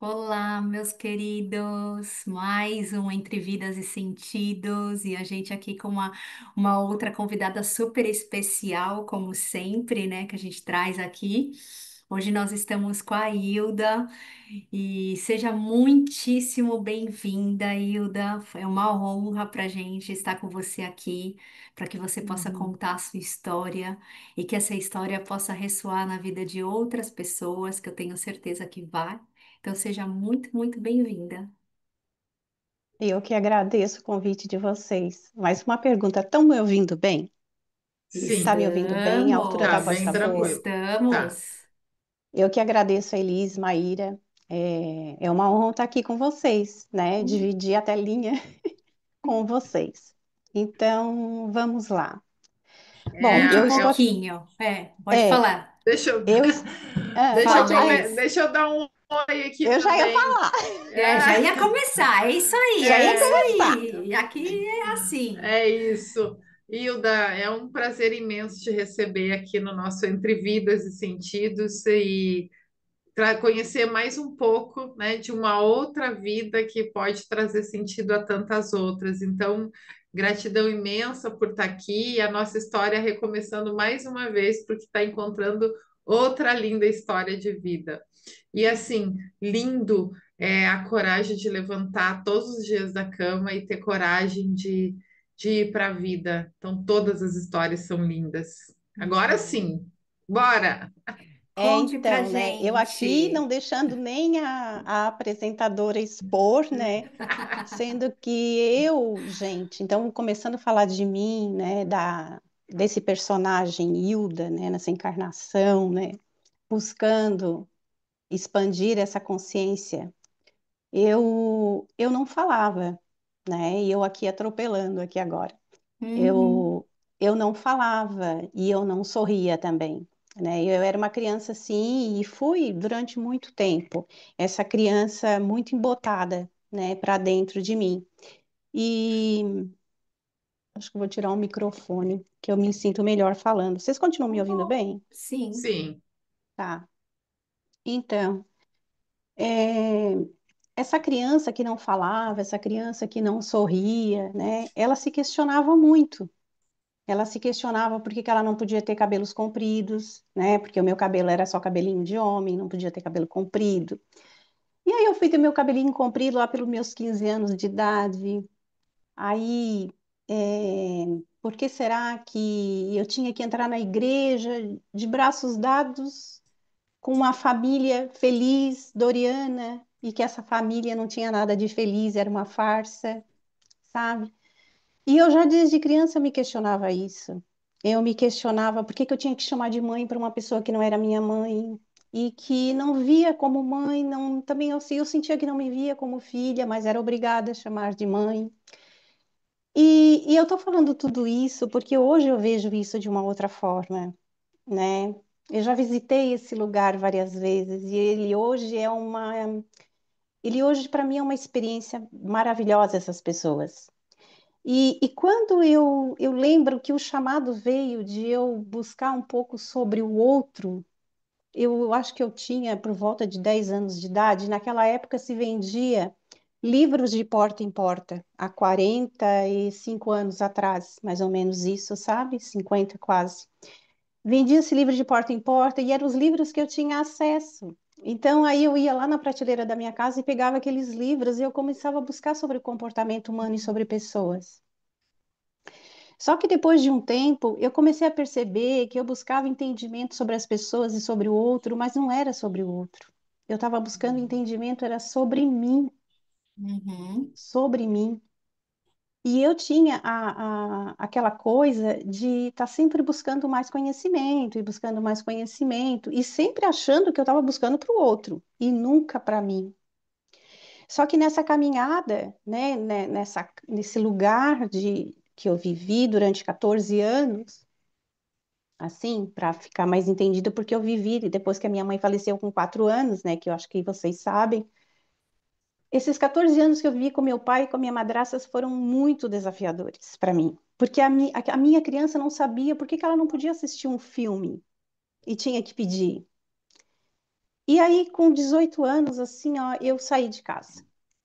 Olá, meus queridos, mais um Entre Vidas e Sentidos, e a gente aqui com uma outra convidada super especial, como sempre, né, que a gente traz aqui. Hoje nós estamos com a Hilda, e seja muitíssimo bem-vinda, Hilda. É uma honra para a gente estar com você aqui, para que você possa Uhum. contar a sua história e que essa história possa ressoar na vida de outras pessoas, que eu tenho certeza que vai. Então, seja muito, muito bem-vinda. Eu que agradeço o convite de vocês. Mais uma pergunta, estão me ouvindo bem? Está Sim, me ouvindo bem? A altura tá da voz Estamos, bem está boa? tranquilo. Tá. estamos. Eu que agradeço a Elis, Maíra. É uma honra estar aqui com vocês, né? Dividir a telinha com vocês. Então, vamos lá. Bom, Conte eu um estou aqui. pouquinho. Pode É, falar. Deixa eu, eu. deixa eu, Fala, come... Elis. deixa eu dar um oi aqui Eu já ia também. falar, Já ia começar. É isso aí, já é ia isso começar. aí. Aqui é assim. É isso. Hilda, é um prazer imenso te receber aqui no nosso Entre Vidas e Sentidos e conhecer mais um pouco, né, de uma outra vida que pode trazer sentido a tantas outras. Então, gratidão imensa por estar aqui e a nossa história recomeçando mais uma vez, porque está encontrando outra linda história de vida. E assim, lindo é a coragem de levantar todos os dias da cama e ter coragem de ir para a vida. Então, todas as histórias são lindas. Agora Uhum. sim, bora! Conte pra Então, né? Eu aqui não gente. deixando nem a apresentadora expor, né? Sendo que eu, gente, então começando a falar de mim, né, desse personagem Hilda, né, nessa encarnação, né, buscando expandir essa consciência, eu não falava, né, e eu aqui atropelando aqui agora. Uhum. Eu não falava e eu não sorria também, né? Eu era uma criança assim e fui durante muito tempo essa criança muito embotada, né, para dentro de mim. E acho que eu vou tirar o microfone, que eu me sinto melhor falando. Vocês continuam me ouvindo Oh, bem? sim. Sim. Tá. Então, é, essa criança que não falava, essa criança que não sorria, né? Ela se questionava muito. Ela se questionava por que que ela não podia ter cabelos compridos, né? Porque o meu cabelo era só cabelinho de homem, não podia ter cabelo comprido. E aí eu fui ter meu cabelinho comprido lá pelos meus 15 anos de idade. Aí, é, por que será que eu tinha que entrar na igreja de braços dados com uma família feliz, Doriana, e que essa família não tinha nada de feliz, era uma farsa, sabe? E eu já desde criança me questionava isso. Eu me questionava por que que eu tinha que chamar de mãe para uma pessoa que não era minha mãe e que não via como mãe, não, também eu sentia que não me via como filha, mas era obrigada a chamar de mãe. E eu estou falando tudo isso porque hoje eu vejo isso de uma outra forma, né? Eu já visitei esse lugar várias vezes e ele hoje para mim é uma experiência maravilhosa essas pessoas. E quando eu lembro que o chamado veio de eu buscar um pouco sobre o outro, eu acho que eu tinha por volta de 10 anos de idade, naquela época se vendia livros de porta em porta, há 45 anos atrás, mais ou menos isso, sabe? 50 quase. Vendia esse livro de porta em porta e eram os livros que eu tinha acesso. Então, aí eu ia lá na prateleira da minha casa e pegava aqueles livros e eu começava a buscar sobre o comportamento humano e sobre pessoas. Só que depois de um tempo, eu comecei a perceber que eu buscava entendimento sobre as pessoas e sobre o outro, mas não era sobre o outro. Eu estava buscando entendimento, era Uhum. sobre mim. E eu tinha aquela coisa de estar sempre buscando mais conhecimento e buscando mais conhecimento e sempre achando que eu estava buscando para o outro e nunca para mim. Só que nessa caminhada, nesse lugar de que eu vivi durante 14 anos, assim, para ficar mais entendido, porque eu vivi depois que a minha mãe faleceu com 4 anos, né, que eu acho que vocês sabem. Esses 14 anos que eu vivi com meu pai e com a minha madrasta foram muito desafiadores para mim, porque a minha criança não sabia por que que ela não podia assistir um filme e tinha que pedir. E aí, com 18 anos, assim, ó, eu saí de casa.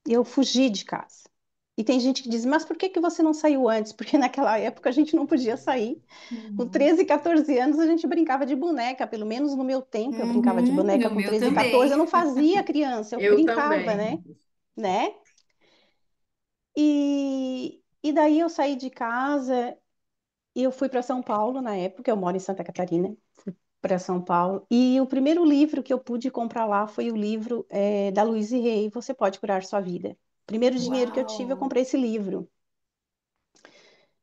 Eu fugi de casa. E tem gente que diz, mas por que que você não saiu antes? Porque naquela época a gente não podia sair. Com Uhum. 13, 14 anos a gente brincava de boneca, pelo menos no meu tempo eu brincava de Uhum, boneca no com meu 13, 14. Eu também. não fazia criança, eu Eu brincava, também. né? E daí eu saí de casa e eu fui para São Paulo na época, eu moro em Santa Catarina, para São Paulo. E o primeiro livro que eu pude comprar lá foi o livro da Louise Hay, Você Pode Curar Sua Vida. Primeiro dinheiro que eu tive, eu Uau! comprei esse livro.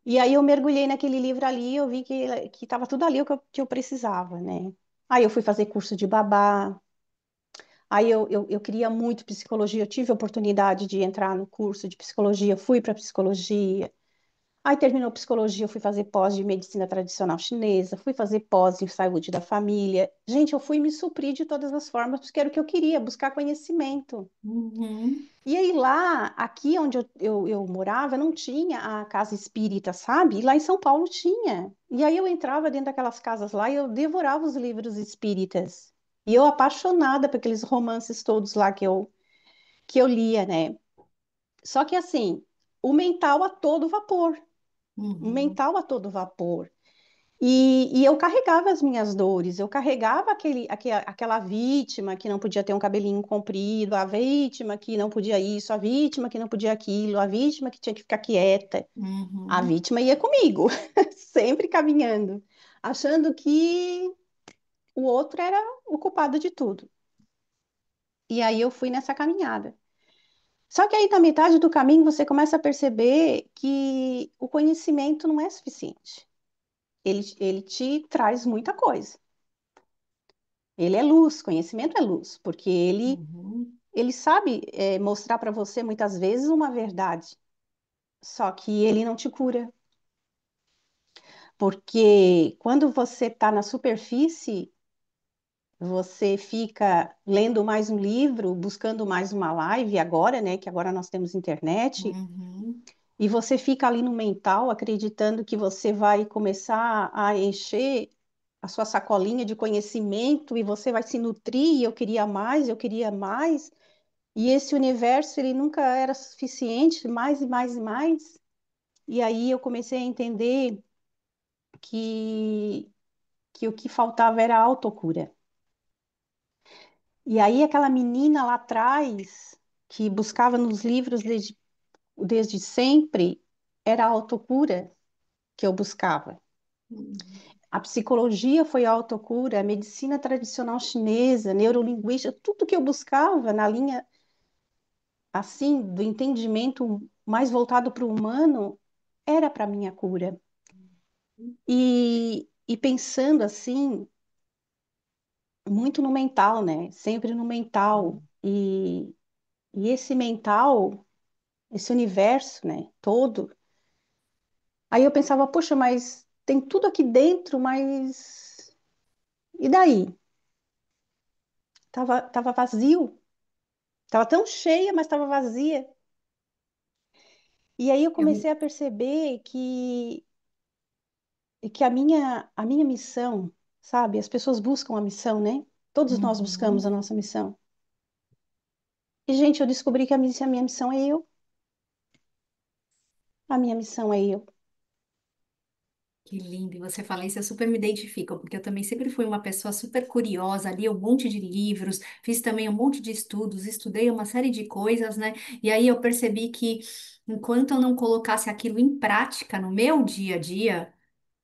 E aí eu mergulhei naquele livro ali, eu vi que estava tudo ali o que eu precisava, né? Aí eu fui fazer curso de babá. Aí eu queria muito psicologia, eu tive a oportunidade de entrar no curso de psicologia, fui para psicologia. Aí terminou psicologia, eu fui fazer pós de medicina tradicional chinesa, fui fazer pós em saúde da família. Gente, eu fui me suprir de todas as formas, porque era o que eu queria, buscar conhecimento. Uhum, E aí lá, aqui onde eu morava, não tinha a casa espírita, sabe? E lá em São Paulo tinha. E aí eu entrava dentro daquelas casas lá e eu devorava os livros espíritas. E eu apaixonada por aqueles romances todos lá que eu lia, né? Só que assim, o mental a todo vapor. Um uhum, mental a todo vapor. E eu carregava as minhas dores, eu carregava aquela vítima que não podia ter um cabelinho comprido, a vítima que não podia isso, a vítima que não podia aquilo, a vítima que tinha que ficar quieta. A uhum. vítima ia comigo, sempre caminhando, achando que o outro era o culpado de tudo. E aí eu fui nessa caminhada. Só que aí, na metade do caminho, você começa a perceber que o conhecimento não é suficiente. Ele te traz muita coisa. Ele é luz, conhecimento é luz, porque Uhum, ele sabe mostrar para você muitas vezes uma verdade, só que ele não te cura. Porque quando você está na superfície, você fica lendo mais um livro, buscando mais uma live agora, né? Que agora nós temos internet, uhum, e você fica ali no mental, acreditando que você vai começar a encher a sua sacolinha de conhecimento e você vai se nutrir, e eu queria mais, eu queria mais. E esse universo, ele nunca era suficiente, mais e mais e mais. E aí eu comecei a entender que, que o que faltava era a autocura. E aí aquela menina lá atrás, que buscava nos livros desde sempre, era a autocura que eu buscava. uhum, A psicologia foi a autocura, a medicina tradicional chinesa, neurolinguística, tudo que eu buscava na linha, assim, do entendimento mais voltado para o humano, era para minha cura. E pensando assim, muito no mental, né? Sempre no mental. E esse mental, esse universo, né? Todo. Aí eu pensava, poxa, mas tem tudo aqui dentro, mas. E daí? Tava vazio. Tava tão cheia, mas tava vazia. E aí eu eu, comecei a perceber que a minha missão, sabe? As pessoas buscam a missão, né? Todos nós buscamos a uhum. nossa missão. E, gente, eu descobri que a minha missão é eu. A minha missão é eu. Que lindo, e você fala isso, eu super me identifico, porque eu também sempre fui uma pessoa super curiosa, li um monte de livros, fiz também um monte de estudos, estudei uma série de coisas, né? E aí eu percebi que enquanto eu não colocasse aquilo em prática no meu dia a dia,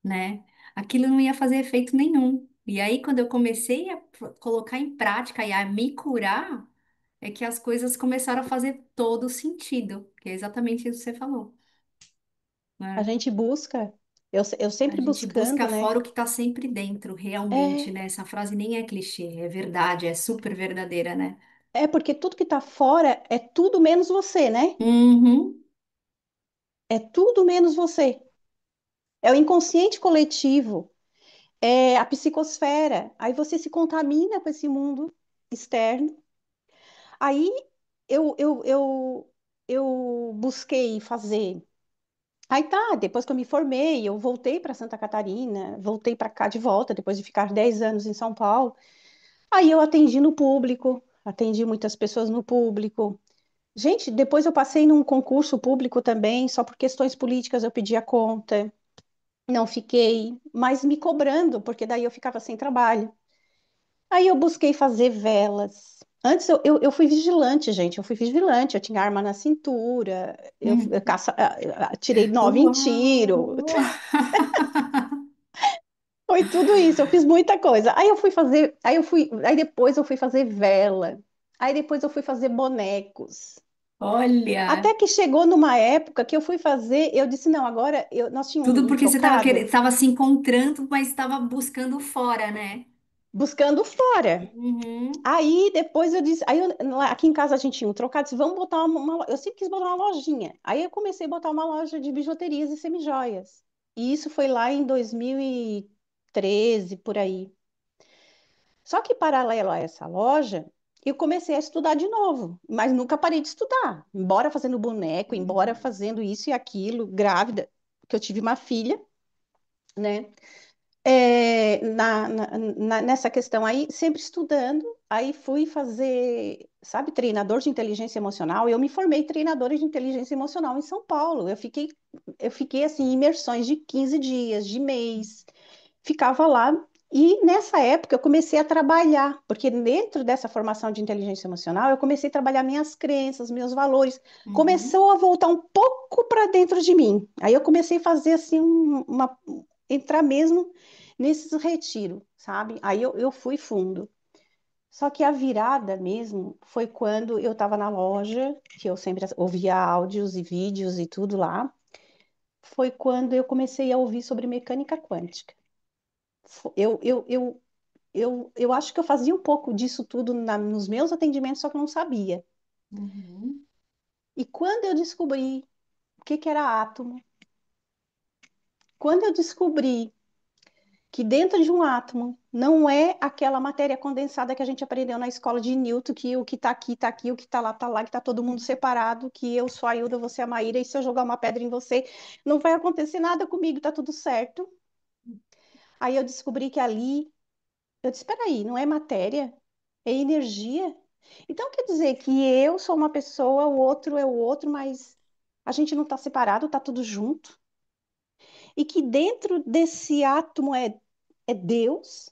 né, aquilo não ia fazer efeito nenhum. E aí quando eu comecei a colocar em prática e a me curar, é que as coisas começaram a fazer todo sentido, que é exatamente isso que você falou, A né? gente busca, eu A sempre gente busca buscando, né? fora o que está sempre dentro, realmente, É, né? Essa frase nem é clichê, é verdade, é super verdadeira, né? é porque tudo que tá fora é tudo menos você, né? Uhum, É tudo menos você. É o inconsciente coletivo, é a psicosfera. Aí você se contamina com esse mundo externo. Aí eu busquei fazer. Aí tá, depois que eu me formei, eu voltei para Santa Catarina, voltei para cá de volta, depois de ficar 10 anos em São Paulo. Aí eu atendi no público, atendi muitas pessoas no público. Gente, depois eu passei num concurso público também, só por questões políticas eu pedi a conta. Não fiquei, mas me cobrando, porque daí eu ficava sem trabalho. Aí eu busquei fazer velas. Antes eu fui vigilante, gente. Eu fui vigilante. Eu tinha arma na cintura. Eu Hum. tirei 9 em tiro. Uau! Foi tudo isso. Eu fiz muita coisa. Aí eu fui fazer. Aí depois eu fui fazer vela. Aí depois eu fui fazer bonecos. Olha, Até que chegou numa época que eu fui fazer. Eu disse, não, agora nós tínhamos tudo um porque você estava trocado estava se encontrando, mas estava buscando fora, né? buscando fora. Uhum, Aí depois eu disse, aqui em casa a gente tinha um trocado, disse, vamos botar eu sempre quis botar uma lojinha. Aí eu comecei a botar uma loja de bijuterias e semijoias. E isso foi lá em 2013, por aí. Só que paralelo a essa loja, eu comecei a estudar de novo, mas nunca parei de estudar. Embora fazendo boneco, embora uhum, fazendo isso e aquilo, grávida, que eu tive uma filha, né? Nessa questão aí, sempre estudando, aí fui fazer, sabe, treinador de inteligência emocional. Eu me formei treinadora de inteligência emocional em São Paulo. Eu fiquei assim, em imersões de 15 dias, de mês, ficava lá. E nessa época eu comecei a trabalhar, porque dentro dessa formação de inteligência emocional, eu comecei a trabalhar minhas crenças, meus valores. uhum, Começou a voltar um pouco para dentro de mim. Aí eu comecei a fazer assim entrar mesmo nesses retiros, sabe? Aí eu fui fundo. Só que a virada mesmo foi quando eu estava na loja, que eu sempre ouvia áudios e vídeos e tudo lá. Foi quando eu comecei a ouvir sobre mecânica quântica. Fo- eu acho que eu fazia um pouco disso tudo nos meus atendimentos, só que eu não sabia. uhum, E quando eu descobri o que era átomo, quando eu descobri que dentro de um átomo não é aquela matéria condensada que a gente aprendeu na escola de Newton, que o que está aqui, o que está lá, que está todo mundo separado, que eu sou a Hilda, você é a Maíra, e se eu jogar uma pedra em você, não vai acontecer nada comigo, está tudo certo. Aí eu descobri que ali, eu disse, espera aí, não é matéria, é energia. Então quer dizer que eu sou uma pessoa, o outro é o outro, mas a gente não está separado, está tudo junto. E que dentro desse átomo é Deus.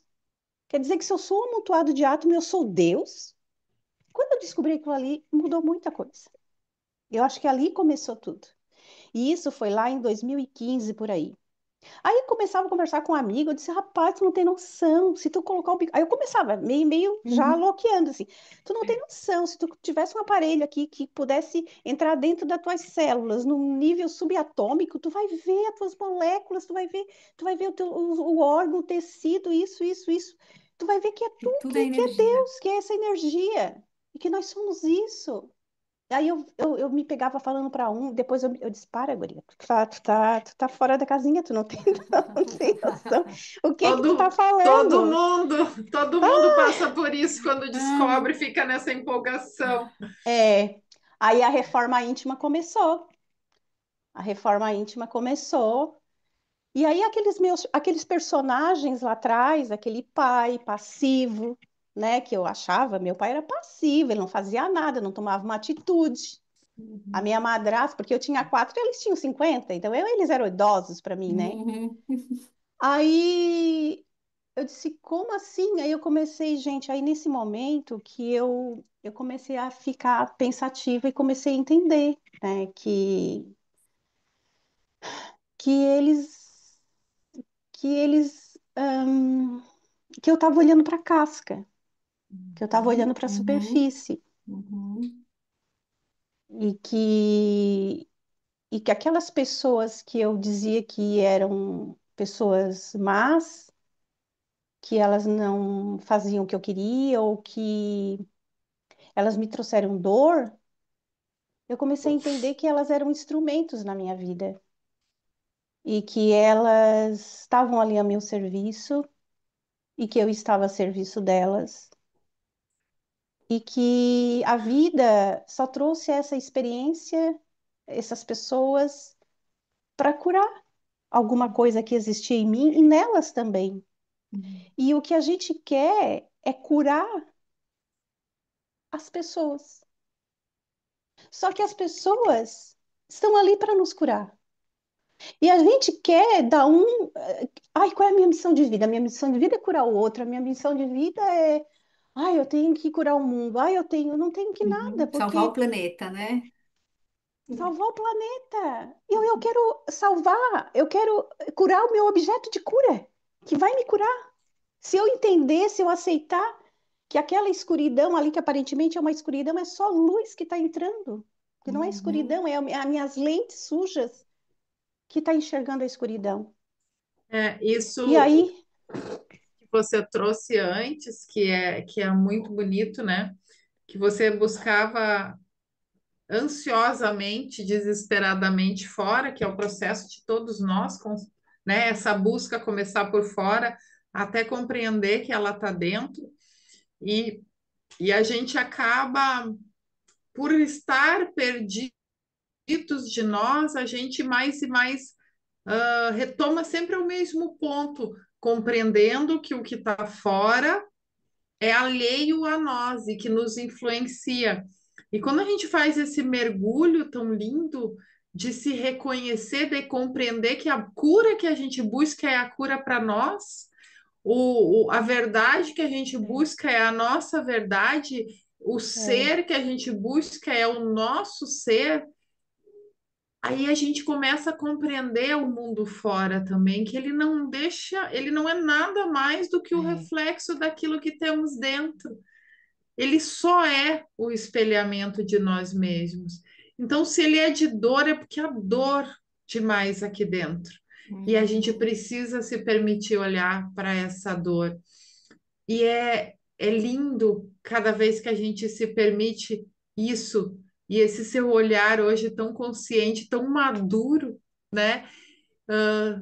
Quer dizer que se eu sou um amontoado de átomos, eu sou Deus? Quando eu descobri aquilo ali, mudou muita coisa. Eu acho que ali começou tudo. E isso foi lá em 2015, por aí. Aí começava a conversar com um amigo, eu disse, rapaz, tu não tem noção, se tu colocar o bico... Aí eu começava, meio já uhum. loqueando, assim, tu não tem noção, se tu tivesse um aparelho aqui que pudesse entrar dentro das tuas células, num nível subatômico, tu vai ver as tuas moléculas, tu vai ver o órgão, o tecido, isso. Tu vai ver que é E tu, tudo é que é energia. Deus, que é essa energia, e que nós somos isso. Aí eu me pegava falando para um, depois eu disse, para, guria, tu tá fora da casinha, tu não tem, não tem noção. O que que tu tá Todo, todo falando? mundo, todo mundo passa por isso quando Ah, descobre, fica nessa empolgação. É, aí a reforma íntima começou. A reforma íntima começou. E aí aqueles personagens lá atrás, aquele pai passivo, né, que eu achava, meu pai era passivo, ele não fazia nada, não tomava uma atitude. A minha uhum, madrasta, porque eu tinha 4 e eles tinham 50, então eles eram idosos para mim, né? uhum, Aí eu disse, como assim? Aí eu comecei, gente, aí nesse momento que eu comecei a ficar pensativa e comecei a entender, né, que eles, que eles, que eu estava olhando para a casca, que eu estava olhando para a uhum, superfície uhum, e que aquelas pessoas que eu dizia que eram pessoas más, que elas não faziam o que eu queria ou que elas me trouxeram dor, eu comecei a entender que elas eram instrumentos na minha vida e que elas estavam ali a meu serviço e que eu estava a serviço delas e que a vida só trouxe essa experiência, essas pessoas, para curar alguma coisa que existia em mim e nelas também. uhum. E o que a gente quer é curar as pessoas. Só que as pessoas estão ali para nos curar. E a gente quer dar um. Ai, qual é a minha missão de vida? A minha missão de vida é curar o outro. A minha missão de vida é. Ai, eu tenho que curar o mundo. Ai, eu tenho. Não tenho que nada, Uhum. Salvar o porque planeta, né? salvar o planeta. Eu quero salvar, eu quero curar o meu objeto de cura, que vai me curar. Se eu entender, se eu aceitar que aquela escuridão ali, que aparentemente é uma escuridão, é só luz que está entrando. Que não é Uhum. escuridão, é as minhas lentes sujas que está enxergando a escuridão. E Isso aí, que você trouxe antes, que é muito bonito, né? Que você buscava ansiosamente, desesperadamente fora, que é o processo de todos nós, né? Essa busca começar por fora, até compreender que ela está dentro, e, e a gente acaba, por estar perdidos de nós, a gente mais e mais retoma sempre o mesmo ponto, compreendendo que o que está fora é alheio a nós e que nos influencia. E quando a gente faz esse mergulho tão lindo de se reconhecer, de compreender que a cura que a gente busca é a cura para nós, a verdade que a gente é, busca é a nossa verdade, o é, ser que a gente busca é o nosso ser. Aí a gente começa a compreender o mundo fora também, que ele não deixa, ele não é nada mais do que o é, reflexo daquilo que temos dentro. Ele só é o espelhamento de nós mesmos. Então, se ele é de dor, é porque há dor demais aqui dentro. E a gente Uhum. precisa se permitir olhar para essa dor. E é lindo cada vez que a gente se permite isso. E esse seu olhar hoje tão consciente, tão maduro, né? Ah,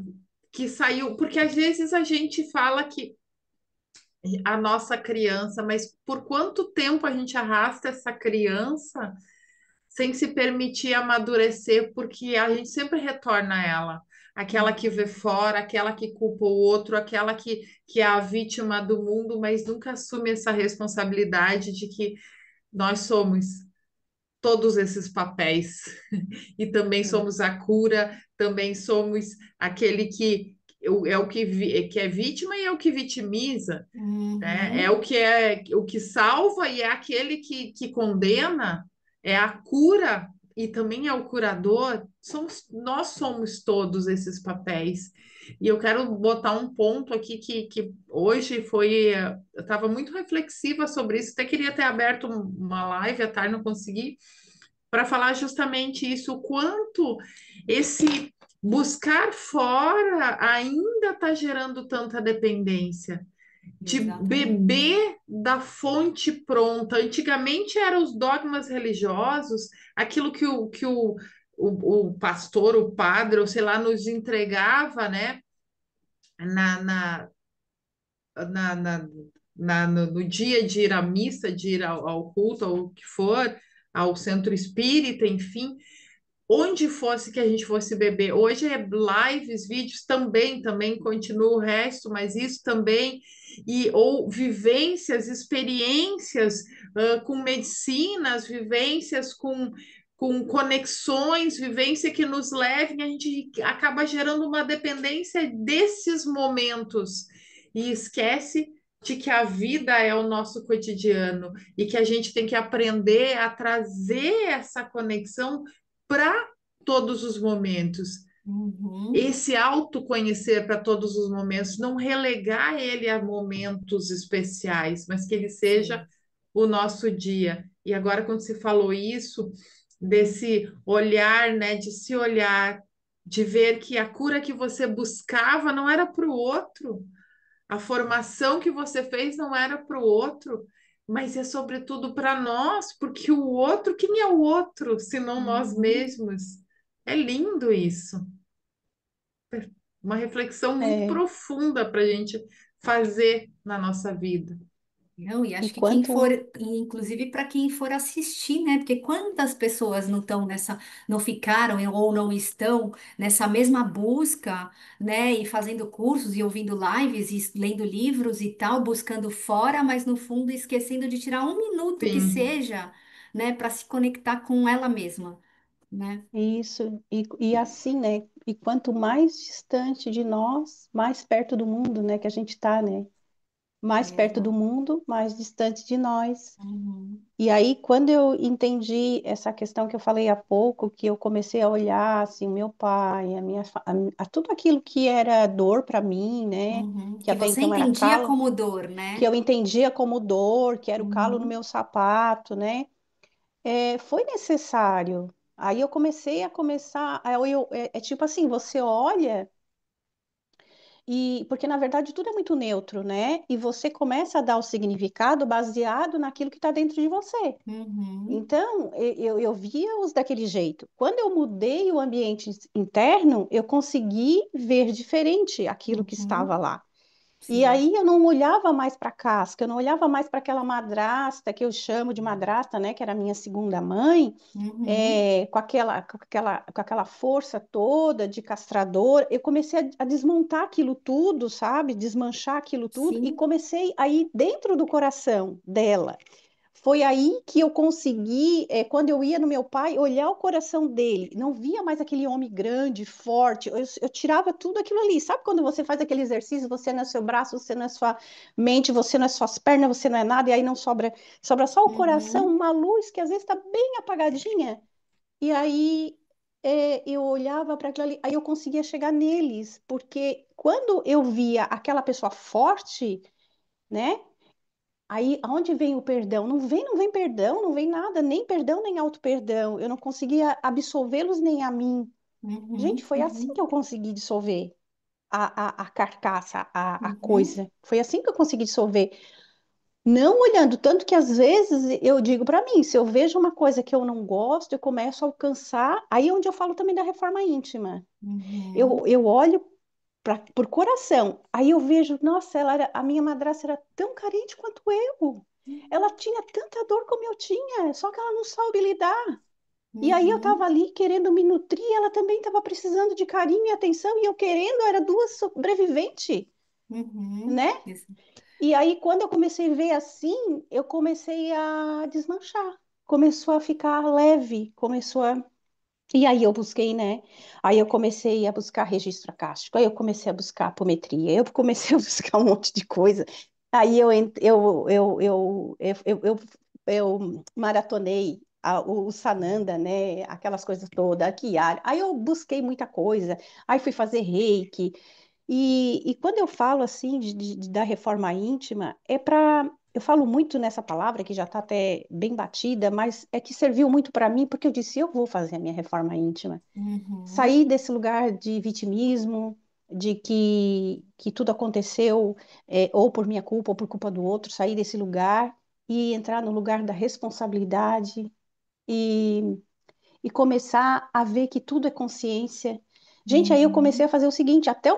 que saiu. Porque às vezes a gente fala que a nossa criança, mas por quanto tempo a gente arrasta essa criança sem se permitir amadurecer, porque a gente sempre retorna a ela. Aquela que vê Uhum. fora, aquela que culpa o outro, aquela que é a vítima do mundo, mas nunca assume essa responsabilidade de que nós somos todos esses papéis e também é, somos a cura, também somos aquele que é o que é vítima e é o que vitimiza, né? Uhum. É o que salva e é aquele que condena, é a cura e também é o curador. Nós somos todos esses papéis. E eu quero botar um ponto aqui que hoje foi. Eu estava muito reflexiva sobre isso, até queria ter aberto uma live à tarde, não consegui, para falar justamente isso, o quanto esse buscar fora ainda está gerando tanta dependência de Exatamente. beber da fonte pronta. Antigamente eram os dogmas religiosos, aquilo que o pastor, o padre, ou sei lá, nos entregava, né, na, na, no dia de ir à missa, de ir ao culto, ao que for, ao centro espírita, enfim, onde fosse que a gente fosse beber. Hoje é lives, vídeos também continua o resto, mas isso também, e ou vivências, experiências com medicinas, vivências com conexões, vivência que nos levem, a gente acaba gerando uma dependência desses momentos e esquece de que a vida é o nosso cotidiano e que a gente tem que aprender a trazer essa conexão para todos os momentos. Uhum. Esse autoconhecer para todos os momentos, não relegar ele a momentos especiais, mas que ele seja Sim. o nosso dia. E agora, quando se falou isso, desse olhar, né, de se olhar, de ver que a cura que você buscava não era para o outro, a formação que você fez não era para o outro, mas é sobretudo para nós, porque o outro, quem é o outro, senão nós Uhum. mesmos? É lindo isso. Uma reflexão muito é, profunda para a gente fazer na nossa vida. Não, e acho que quem Enquanto, for, inclusive para quem for assistir, né? Porque quantas pessoas não estão nessa, não ficaram ou não estão nessa mesma busca, né? E fazendo cursos e ouvindo lives e lendo livros e tal, buscando fora, mas no fundo esquecendo de tirar um minuto que Sim, seja, né, para se conectar com ela mesma, né? isso, e assim, né? E quanto mais distante de nós, mais perto do mundo, né, que a gente está, né? Mais perto do Exato. mundo, mais distante de nós. Uhum, E aí, quando eu entendi essa questão que eu falei há pouco, que eu comecei a olhar assim, o meu pai, a minha, tudo aquilo que era dor para mim, né? uhum. Que Que até você então era entendia calo, como dor, que né? eu entendia como dor, que era o calo no Uhum, meu sapato, né? Foi necessário. Aí eu comecei a começar, é tipo assim, você olha e porque na verdade tudo é muito neutro, né? E você começa a dar o significado baseado naquilo que está dentro de você. uhum, Então, eu via-os daquele jeito. Quando eu mudei o ambiente interno, eu consegui ver diferente aquilo que estava uhum. lá. E Sim. aí eu não olhava mais para a casca, eu não olhava mais para aquela madrasta que eu chamo de madrasta, né, que era a minha segunda mãe, Uhum. com aquela força toda de castrador. Eu comecei a desmontar aquilo tudo, sabe? Desmanchar aquilo tudo e Sim. comecei a ir dentro do coração dela. Foi aí que eu consegui, quando eu ia no meu pai, olhar o coração dele. Não via mais aquele homem grande, forte. Eu tirava tudo aquilo ali. Sabe quando você faz aquele exercício, você não é seu braço, você não é sua mente, você não é suas pernas, você não é nada, e aí não sobra só o coração, Uhum. uma luz que às vezes está bem apagadinha. E aí eu olhava para aquilo ali, aí eu conseguia chegar neles, porque quando eu via aquela pessoa forte, né? Aí, aonde vem o perdão? Não vem perdão, não vem nada, nem perdão, nem auto-perdão. Eu não conseguia absolvê-los nem a mim. Gente, Uhum. foi assim que Uhum. eu consegui dissolver a carcaça, a Uhum. coisa. Foi assim que eu consegui dissolver. Não olhando, tanto que às vezes eu digo para mim, se eu vejo uma coisa que eu não gosto, eu começo a alcançar. Aí é onde eu falo também da reforma íntima. Uhum. Eu olho por coração. Aí eu vejo, nossa, a minha madrasta era tão carente quanto eu. Ela tinha tanta dor como eu tinha, só que ela não soube lidar. E aí eu estava Uhum. ali querendo me nutrir, ela também estava precisando de carinho e atenção, e eu querendo, era duas sobreviventes, Uhum. né? E aí, quando eu comecei a ver assim, eu comecei a desmanchar. Começou a ficar leve, começou a e aí eu busquei, né? Aí eu comecei a buscar registro acástico, aí eu comecei a buscar apometria, eu comecei a buscar um monte de coisa. Aí eu maratonei o Sananda, né? Aquelas coisas todas, aqui. Aí eu busquei muita coisa, aí fui fazer reiki. E quando eu falo assim da reforma íntima, é para. Eu falo muito nessa palavra, que já está até bem batida, mas é que serviu muito para mim, porque eu disse: eu vou fazer a minha reforma íntima. Uhum. Sair desse lugar de vitimismo, de que tudo aconteceu, ou por minha culpa, ou por culpa do outro, sair desse lugar e entrar no lugar da responsabilidade e, e começar a ver que tudo é consciência. Gente, aí eu comecei a Uhum. fazer o seguinte: até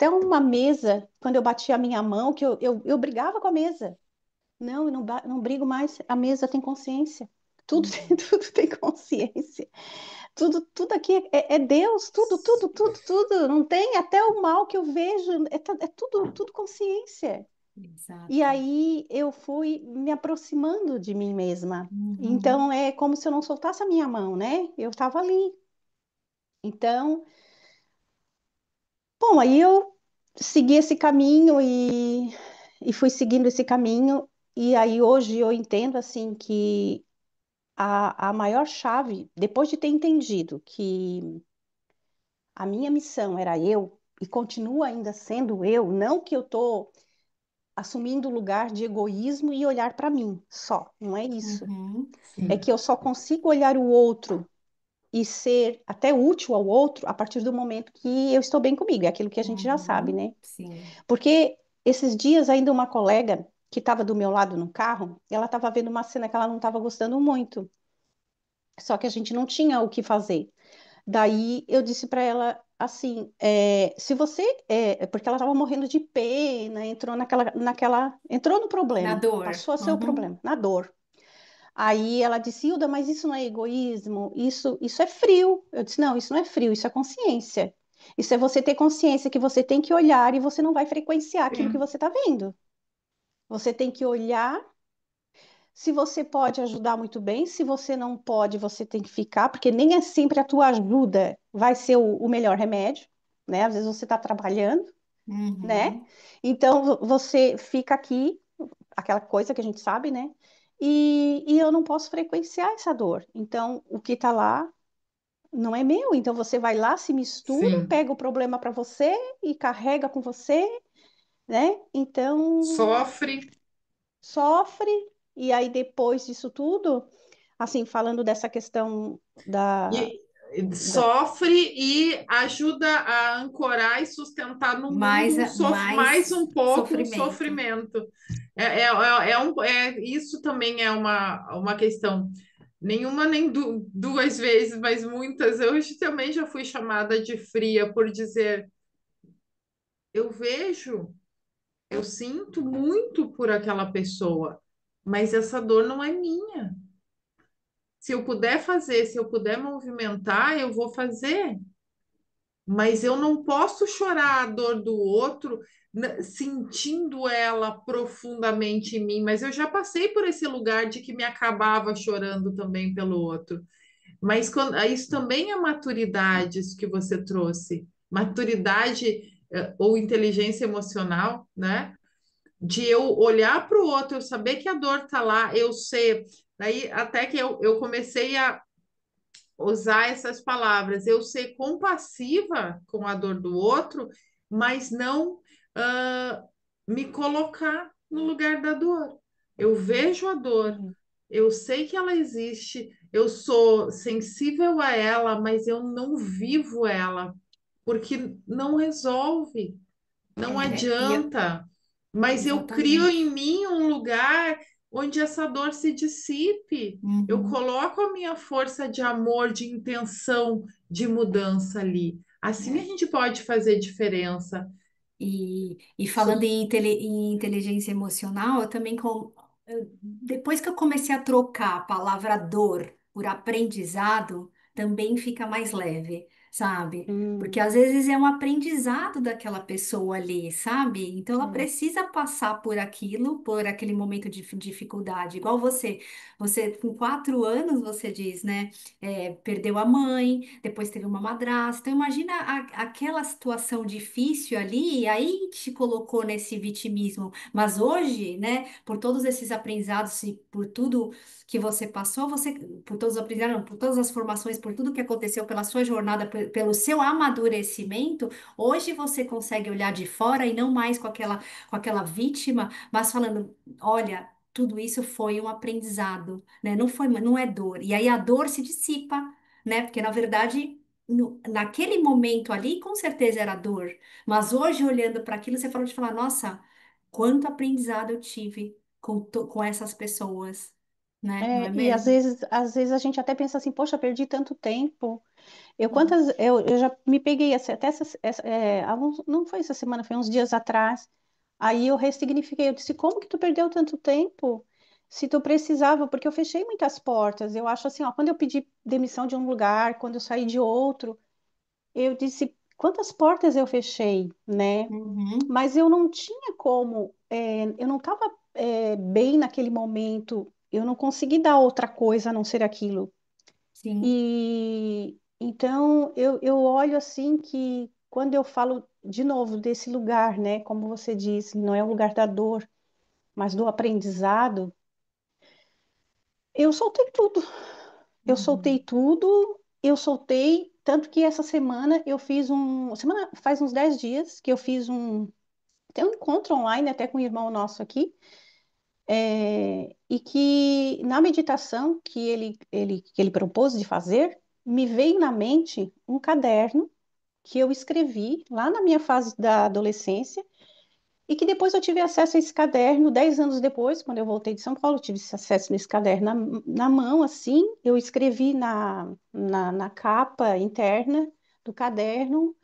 uma mesa, quando eu batia a minha mão, que eu brigava com a mesa. Não, eu não brigo mais, a mesa tem consciência. Tudo, Uhum. tudo tem consciência. Tudo aqui é Deus, tudo, tudo, tudo, tudo. Não tem até o mal que eu vejo, é tudo consciência. E Exato. aí eu fui me aproximando de mim mesma. Uhum. Então é como se eu não soltasse a minha mão, né? Eu estava ali. Então, bom, aí eu segui esse caminho e fui seguindo esse caminho. E aí hoje eu entendo assim que a maior chave, depois de ter entendido que a minha missão era eu, e continua ainda sendo eu, não que eu estou assumindo o lugar de egoísmo e olhar para mim só, não é isso. Uhum. É Sim. que eu só consigo olhar o outro e ser até útil ao outro a partir do momento que eu estou bem comigo, é aquilo que a gente já sabe, Uhum. né? Sim. Porque esses dias ainda uma colega que estava do meu lado no carro, ela estava vendo uma cena que ela não estava gostando muito, só que a gente não tinha o que fazer. Daí eu disse para ela assim, se você, porque ela estava morrendo de pena, entrou entrou no Na problema, dor. passou a ser o Uhum. problema, na dor. Aí ela disse, Hilda, mas isso não é egoísmo, isso é frio. Eu disse, não, isso não é frio, isso é consciência. Isso é você ter consciência que você tem que olhar e você não vai frequenciar aquilo que Sim, você está vendo. Você tem que olhar. Se você pode ajudar muito bem, se você não pode, você tem que ficar, porque nem é sempre a tua ajuda vai ser o melhor remédio, né? Às vezes você está trabalhando, né? Uhum. Então você fica aqui, aquela coisa que a gente sabe, né? E eu não posso frequenciar essa dor. Então o que está lá não é meu. Então você vai lá, se mistura, sim. pega o problema para você e carrega com você, né? Então Sofre. sofre, e aí depois disso tudo, assim, falando dessa questão E da sofre e ajuda a ancorar e sustentar no mundo mais Mais um pouco um sofrimento. sofrimento. Isso também é uma questão. Nenhuma nem duas vezes, mas muitas. Eu também já fui chamada de fria por dizer, eu vejo, eu sinto muito por aquela pessoa, mas essa dor não é minha. Se eu puder fazer, se eu puder movimentar, eu vou fazer. Mas eu não posso chorar a dor do outro, sentindo ela profundamente em mim. Mas eu já passei por esse lugar de que me acabava chorando também pelo outro. Mas isso também é maturidade, isso que você trouxe. Maturidade, ou inteligência emocional, né? De eu olhar para o outro, eu saber que a dor está lá, eu sei. Daí até que eu comecei a usar essas palavras. Eu ser compassiva com a dor do outro, mas não ah, me colocar no lugar da dor. Eu vejo a dor, Uhum. eu sei que ela existe, eu sou sensível a ela, mas eu não vivo ela, porque não resolve, não E adianta. Mas eu crio em exatamente. mim um lugar onde essa dor se dissipe. Eu Uhum. coloco a minha força de amor, de intenção, de mudança ali. Assim a É. gente pode fazer diferença. E falando So- em inteligência emocional, depois que eu comecei a trocar a palavra dor por aprendizado, também fica mais leve, sabe? Porque Hum, às vezes é um aprendizado daquela pessoa ali, sabe? Então ela hum, precisa passar por aquilo, por aquele momento de dificuldade. Igual você com 4 anos, você diz, né? Perdeu a mãe, depois teve uma madrasta. Então, imagina aquela situação difícil ali, e aí te colocou nesse vitimismo. Mas hoje, né, por todos esses aprendizados e por tudo que você passou, por todos os aprendizados, não, por todas as formações, por tudo que aconteceu pela sua jornada, pelo seu amadurecimento, hoje você consegue olhar de fora e não mais com aquela vítima, mas falando, olha. Tudo isso foi um aprendizado, né? Não é dor. E aí a dor se dissipa, né? Porque na verdade, naquele momento ali, com certeza era dor. Mas hoje, olhando para aquilo, você falou de falar, nossa, quanto aprendizado eu tive com essas pessoas, né? Não é e mesmo? às vezes a gente até pensa assim, poxa, perdi tanto tempo. Eu já me peguei até não foi essa semana, foi uns dias atrás. Aí eu ressignifiquei, eu disse, como que tu perdeu tanto tempo? Se tu precisava, porque eu fechei muitas portas. Eu acho assim, ó, quando eu pedi demissão de um lugar, quando eu saí de outro, eu disse, quantas portas eu fechei, né? Uhum, Mas eu não tinha como, eu não estava bem naquele momento, eu não consegui dar outra coisa a não ser aquilo. sim. E então eu olho assim que quando eu falo de novo desse lugar, né, como você disse, não é o lugar da dor, mas do aprendizado, eu soltei tudo. Eu soltei Uhum, tudo, eu soltei, tanto que essa semana eu fiz semana faz uns 10 dias que eu fiz tem um encontro online até com um irmão nosso aqui, e que na meditação que ele propôs de fazer, me veio na mente um caderno que eu escrevi lá na minha fase da adolescência e que depois eu tive acesso a esse caderno 10 anos depois, quando eu voltei de São Paulo, eu tive esse acesso nesse caderno na mão, assim, eu escrevi na capa interna do caderno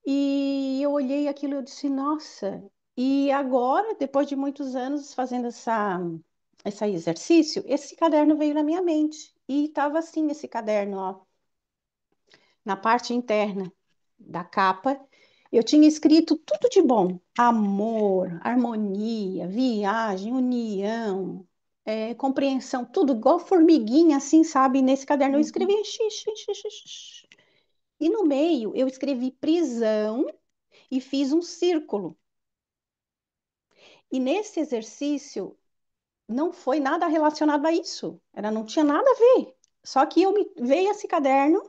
e eu olhei aquilo e eu disse, nossa. E agora, depois de muitos anos fazendo esse exercício, esse caderno veio na minha mente. E estava assim, esse caderno, ó, na parte interna da capa, eu tinha escrito tudo de bom: amor, harmonia, viagem, união, compreensão, tudo igual formiguinha, assim, sabe? Nesse caderno eu escrevi Uhum. xixi, xixi, xixi. E no meio eu escrevi prisão e fiz um círculo. E nesse exercício não foi nada relacionado a isso. Era, não tinha nada a ver. Só que veio esse caderno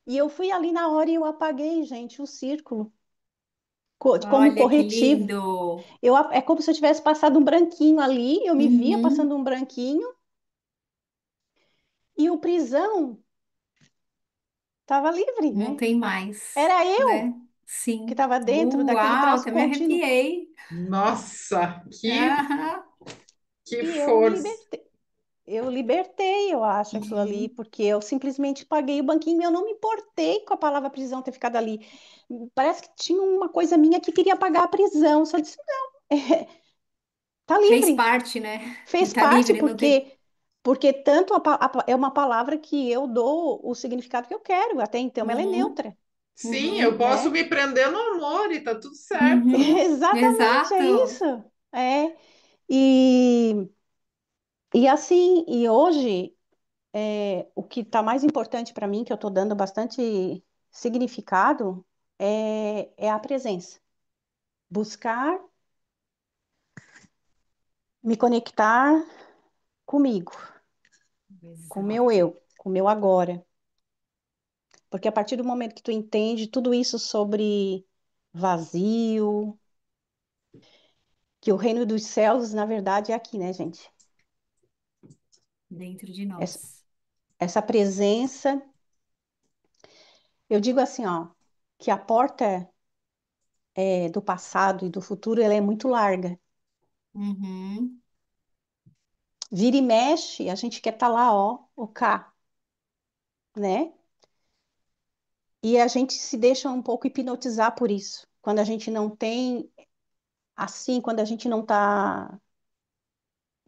e eu fui ali na hora e eu apaguei, gente, o círculo como Olha que corretivo. lindo. É como se eu tivesse passado um branquinho ali, eu me via passando Uhum. um branquinho e o prisão estava livre, Não né? tem mais, Era né? eu que Sim. estava dentro daquele Uau, traço até me contínuo arrepiei. Nossa, Aham. que e eu me força. libertei. Eu libertei, eu acho, aquilo ali, Uhum. porque eu simplesmente paguei o banquinho, eu não me importei com a palavra prisão ter ficado ali. Parece que tinha uma coisa minha que queria pagar a prisão, só disse, não, tá Fez livre, parte, né? E fez tá parte, livre, não tem. porque tanto é uma palavra que eu dou o significado que eu quero, até então ela é Uhum. neutra, Sim, eu Uhum. posso né? me prender no amor e tá tudo certo. Uhum. Exatamente, é Exato. isso. É. E, e assim, e hoje o que está mais importante para mim, que eu estou dando bastante significado, é a presença. Buscar me conectar comigo, com o meu Exato. eu, com o meu agora. Porque a partir do momento que tu entende tudo isso sobre vazio, que o reino dos céus, na verdade, é aqui, né, gente? Dentro de Essa, nós. essa presença, eu digo assim, ó, que a porta do passado e do futuro, ela é muito larga. Uhum. Vira e mexe, a gente quer estar lá, ó, o cá, né? E a gente se deixa um pouco hipnotizar por isso. Quando a gente não tem, assim, quando a gente não está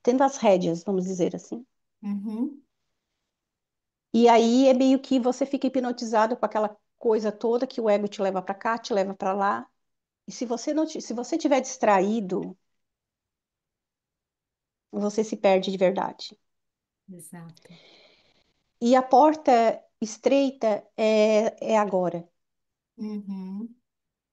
tendo as rédeas, vamos dizer assim. Uhum. E aí é meio que você fica hipnotizado com aquela coisa toda que o ego te leva para cá, te leva para lá. E se você não, se você tiver distraído, você se perde de verdade. Exato. E a porta estreita é agora, Uhum.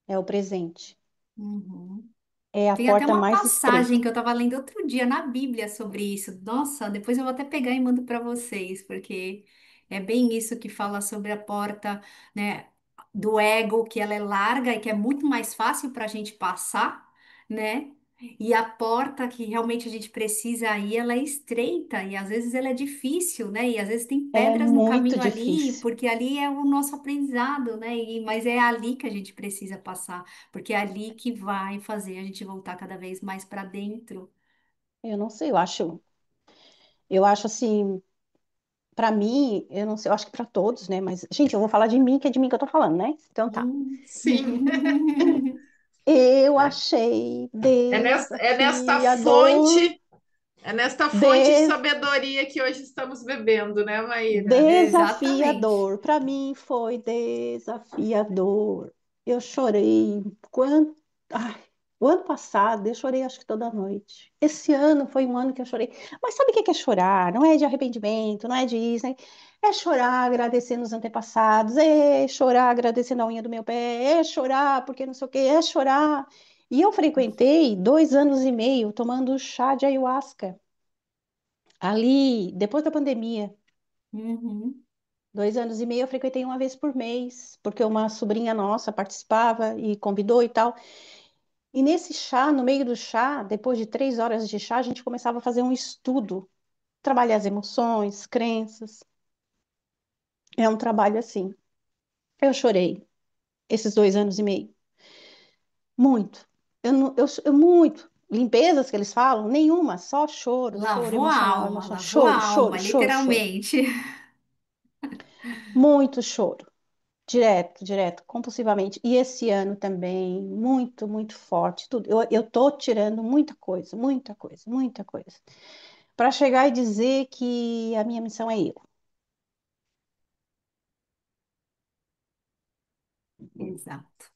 é o presente. Uhum. É a Tem até porta uma mais passagem estreita. que eu estava lendo outro dia na Bíblia sobre isso. Nossa, depois eu vou até pegar e mando para vocês, porque é bem isso que fala sobre a porta, né, do ego, que ela é larga e que é muito mais fácil para a gente passar, né? E a porta que realmente a gente precisa ir, ela é estreita e às vezes ela é difícil, né? E às vezes tem Ela é pedras no muito caminho ali, difícil. porque ali é o nosso aprendizado, né? Mas é ali que a gente precisa passar. Porque é ali que vai fazer a gente voltar cada vez mais para dentro. Eu não sei, eu acho assim, para mim, eu não sei, eu acho que para todos, né? Mas, gente, eu vou falar de mim, que é de mim que eu tô falando, né? Então tá. Hum. Sim. Eu É, achei é nesta desafiador, fonte, é nesta fonte de de, sabedoria que hoje estamos bebendo, né, Maíra? Exatamente. desafiador. Para mim foi desafiador. Eu chorei quanto, ai, o ano passado eu chorei acho que toda noite. Esse ano foi um ano que eu chorei. Mas sabe o que é chorar? Não é de arrependimento, não é disso, né? É chorar agradecendo os antepassados, é chorar agradecendo a unha do meu pé, é chorar porque não sei o quê, é chorar. E eu frequentei 2 anos e meio tomando chá de ayahuasca ali, depois da pandemia. Uhum, 2 anos e meio eu frequentei uma vez por mês, porque uma sobrinha nossa participava e convidou e tal. E nesse chá, no meio do chá, depois de 3 horas de chá, a gente começava a fazer um estudo, trabalhar as emoções, crenças. É um trabalho assim. Eu chorei esses 2 anos e meio. Muito. Muito. Limpezas que eles falam, nenhuma, só choro, choro emocional, emoção, lavou a choro, alma, choro, choro, choro. literalmente. Muito choro. direto, direto, compulsivamente. E esse ano também, muito, muito forte, tudo. Eu tô tirando muita coisa, muita coisa, muita coisa. Para chegar e dizer que a minha missão é eu. Exato,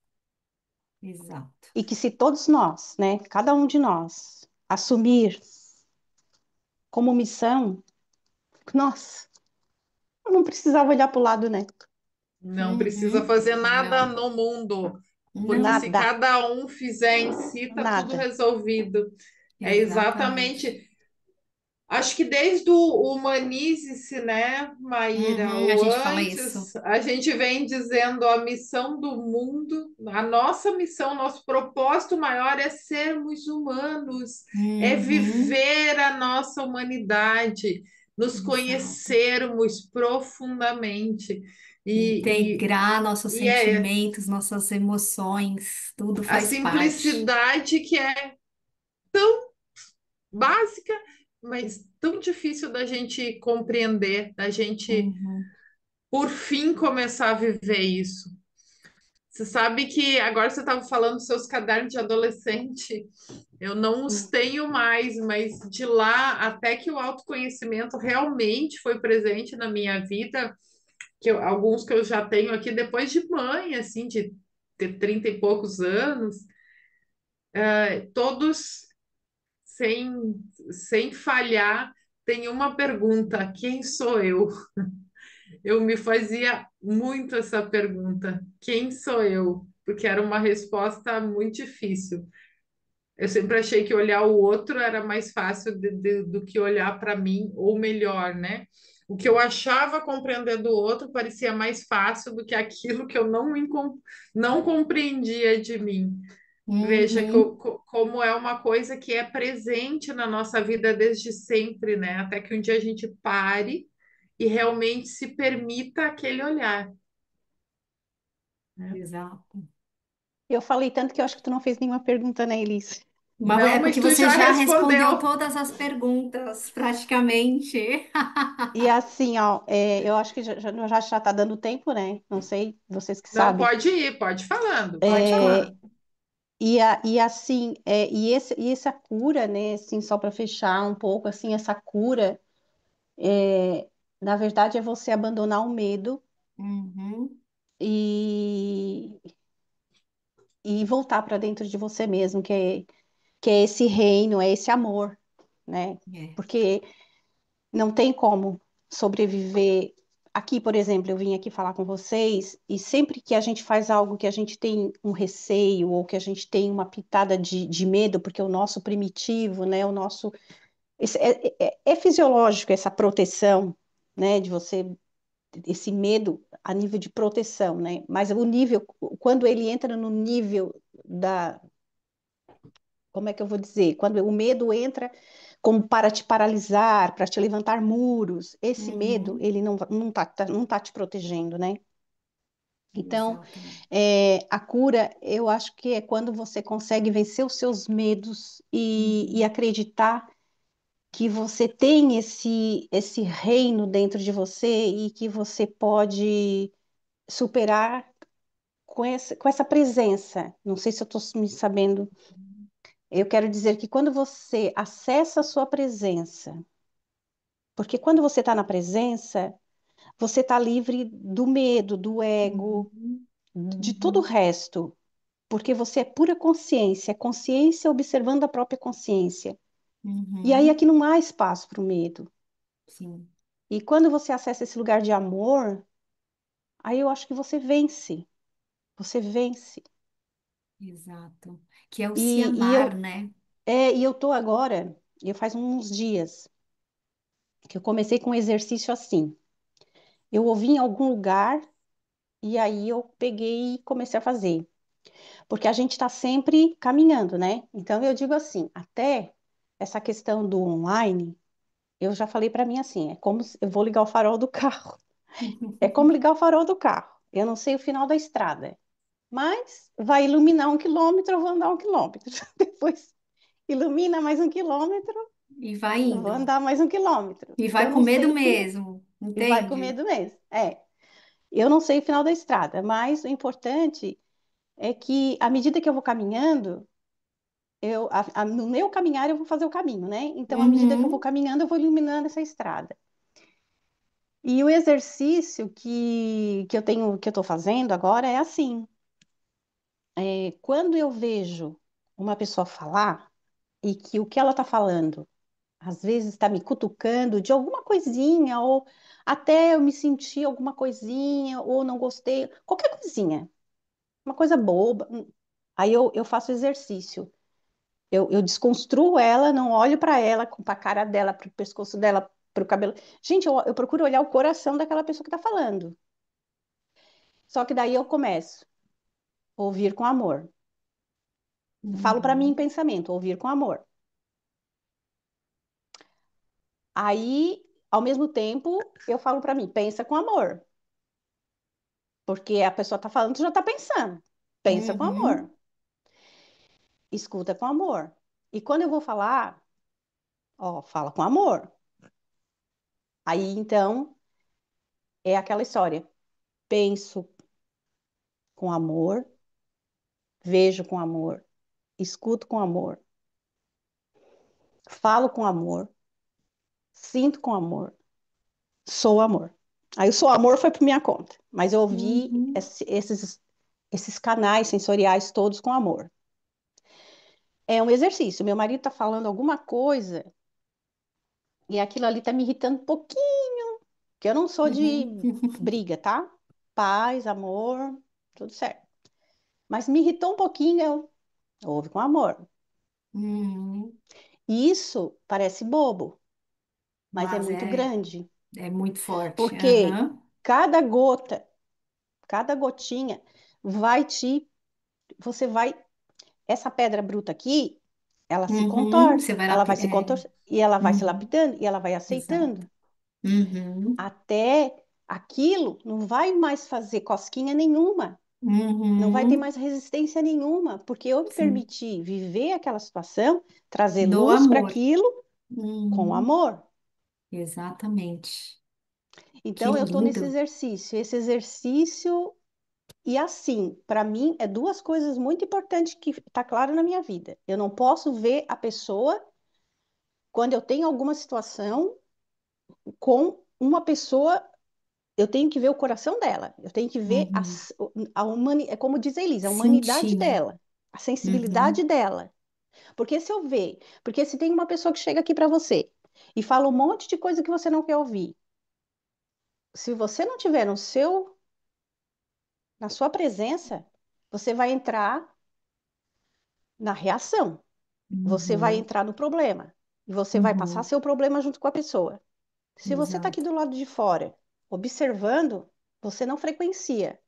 exato. E que se todos nós, né, cada um de nós, assumir como missão, nossa, eu não precisava olhar para o lado, né? Não precisa Uhum. fazer nada Não, no mundo, porque se não, Nada, cada um fizer em si, tá tudo nada. resolvido. É exatamente. exatamente. Acho que desde o Humanize-se, né, Maíra, Uhum, a ou gente fala isso. antes, a gente vem dizendo a missão do mundo, a nossa missão, nosso propósito maior é sermos humanos, é Uhum, viver a nossa humanidade, nos exato. conhecermos profundamente. E, Integrar nossos e é sentimentos, nossas emoções, tudo a faz parte. simplicidade que é básica, mas tão difícil da gente compreender, da gente, Uhum, por fim, começar a viver isso. Você sabe que agora você estava falando dos seus cadernos de adolescente, eu não os Hum. tenho mais, mas de lá até que o autoconhecimento realmente foi presente na minha vida, alguns que eu já tenho aqui depois de mãe, assim, de ter 30 e poucos anos, todos sem, sem falhar, tem uma pergunta: quem sou eu? Eu me fazia muito essa pergunta: quem sou eu? Porque era uma resposta muito difícil. Eu sempre achei que olhar o outro era mais fácil do que olhar para mim, ou melhor, né? O que eu achava compreender do outro parecia mais fácil do que aquilo que eu não compreendia de mim. Veja uhum, como é uma coisa que é presente na nossa vida desde sempre, né? Até que um dia a gente pare e realmente se permita aquele olhar, né? exato. Eu falei tanto que eu acho que tu não fez nenhuma pergunta, né, Elis? Mas Não, é mas porque tu você já já respondeu respondeu. todas as perguntas, praticamente. E assim, ó, eu acho que já tá dando tempo, né? Não sei, vocês que Não, sabem. pode ir, pode ir falando, pode Pode falar. falar. E assim, e essa cura, né? Assim, só para fechar um pouco, assim, essa cura, na verdade, é você abandonar o medo Uhum, e, e voltar para dentro de você mesmo, que é esse reino, é esse amor, né? é. Porque não tem como sobreviver. Aqui, por exemplo, eu vim aqui falar com vocês, e sempre que a gente faz algo que a gente tem um receio, ou que a gente tem uma pitada de medo, porque o nosso primitivo, né, o nosso. É fisiológico essa proteção, né, de você, esse medo a nível de proteção, né, mas o nível, quando ele entra no nível da. Como é que eu vou dizer? Quando o medo entra como para te paralisar, para te levantar muros, esse medo, Uhum, ele não tá te protegendo, né? Então, exatamente. a cura, eu acho que é quando você consegue vencer os seus medos e Uhum, acreditar que você tem esse reino dentro de você e que você pode superar com essa presença. Não sei se eu estou me sabendo. Eu quero dizer que quando você acessa a sua presença, porque quando você está na presença, você está livre do medo, do ego, uhum, de todo o uhum, resto, porque você é pura consciência, consciência observando a própria consciência. E aí uhum, aqui não há espaço para o medo. sim, E quando você acessa esse lugar de amor, aí eu acho que você vence, você vence. exato. Que é o se E amar, né? eu tô agora, eu faz uns dias que eu comecei com um exercício assim. Eu ouvi em algum lugar e aí eu peguei e comecei a fazer. Porque a gente está sempre caminhando, né? Então eu digo assim, até essa questão do online, eu já falei para mim assim, é como se eu vou ligar o farol do carro. É como ligar o farol do carro. Eu não sei o final da estrada, mas vai iluminar 1 quilômetro, eu vou andar 1 quilômetro. Depois ilumina mais 1 quilômetro, E vai eu vou indo. andar mais 1 quilômetro. E Eu vai com não medo sei o final. mesmo, E vai com entende? medo mesmo. É. Eu não sei o final da estrada, mas o importante é que, à medida que eu vou caminhando, no meu caminhar eu vou fazer o caminho, né? Então, à medida que eu vou Uhum, caminhando, eu vou iluminando essa estrada. E o exercício que eu estou fazendo agora é assim: quando eu vejo uma pessoa falar e que o que ela está falando às vezes está me cutucando de alguma coisinha, ou até eu me senti alguma coisinha, ou não gostei, qualquer coisinha, uma coisa boba. Aí eu faço exercício. Eu desconstruo ela, não olho para ela, para a cara dela, para o pescoço dela, para o cabelo. Gente, eu procuro olhar o coração daquela pessoa que está falando. Só que daí eu começo a ouvir com amor. Falo para mim em uhum, pensamento, ouvir com amor. Aí, ao mesmo tempo, eu falo para mim, pensa com amor. Porque a pessoa está falando, tu já está pensando. Pensa com amor. uhum, Escuta com amor. E quando eu vou falar, ó, fala com amor. Aí, então, é aquela história. Penso com amor, vejo com amor, escuto com amor, falo com amor, sinto com amor, sou amor. Aí o sou amor foi por minha conta, mas eu ouvi uhum. esses canais sensoriais todos com amor. É um exercício. Meu marido está falando alguma coisa e aquilo ali está me irritando um pouquinho, que eu não sou de Uhum. briga, tá? Paz, amor, tudo certo. Mas me irritou um pouquinho, eu ouve com amor. Uhum. E isso parece bobo, mas é Mas muito é, grande, é muito forte. porque Aham. cada gota, cada gotinha vai te, você vai, essa pedra bruta aqui, ela se Uhum. contorce, Você vai lá. ela vai se contorcer, e ela vai se Uhum. lapidando, e ela vai Exato. aceitando, Uhum. até aquilo não vai mais fazer cosquinha nenhuma, não vai ter Uhum. mais resistência nenhuma, porque eu me Sim. permiti viver aquela situação, trazer Do luz para amor. aquilo com Uhum. amor. Exatamente. Que Então, eu estou nesse lindo. exercício. Esse exercício, e assim, para mim, é duas coisas muito importantes que está claro na minha vida. Eu não posso ver a pessoa quando eu tenho alguma situação com uma pessoa. Eu tenho que ver o coração dela. Eu tenho que ver Uhum. é como diz a Elisa, a Sentir, humanidade né? dela, a sensibilidade Uhum. dela. Porque se eu ver, porque se tem uma pessoa que chega aqui para você e fala um monte de coisa que você não quer ouvir, se você não tiver na sua presença, você vai entrar na reação, você vai Uhum. entrar no problema e você vai passar Uhum. seu problema junto com a pessoa. Se você está aqui Exato. do lado de fora, observando, você não frequencia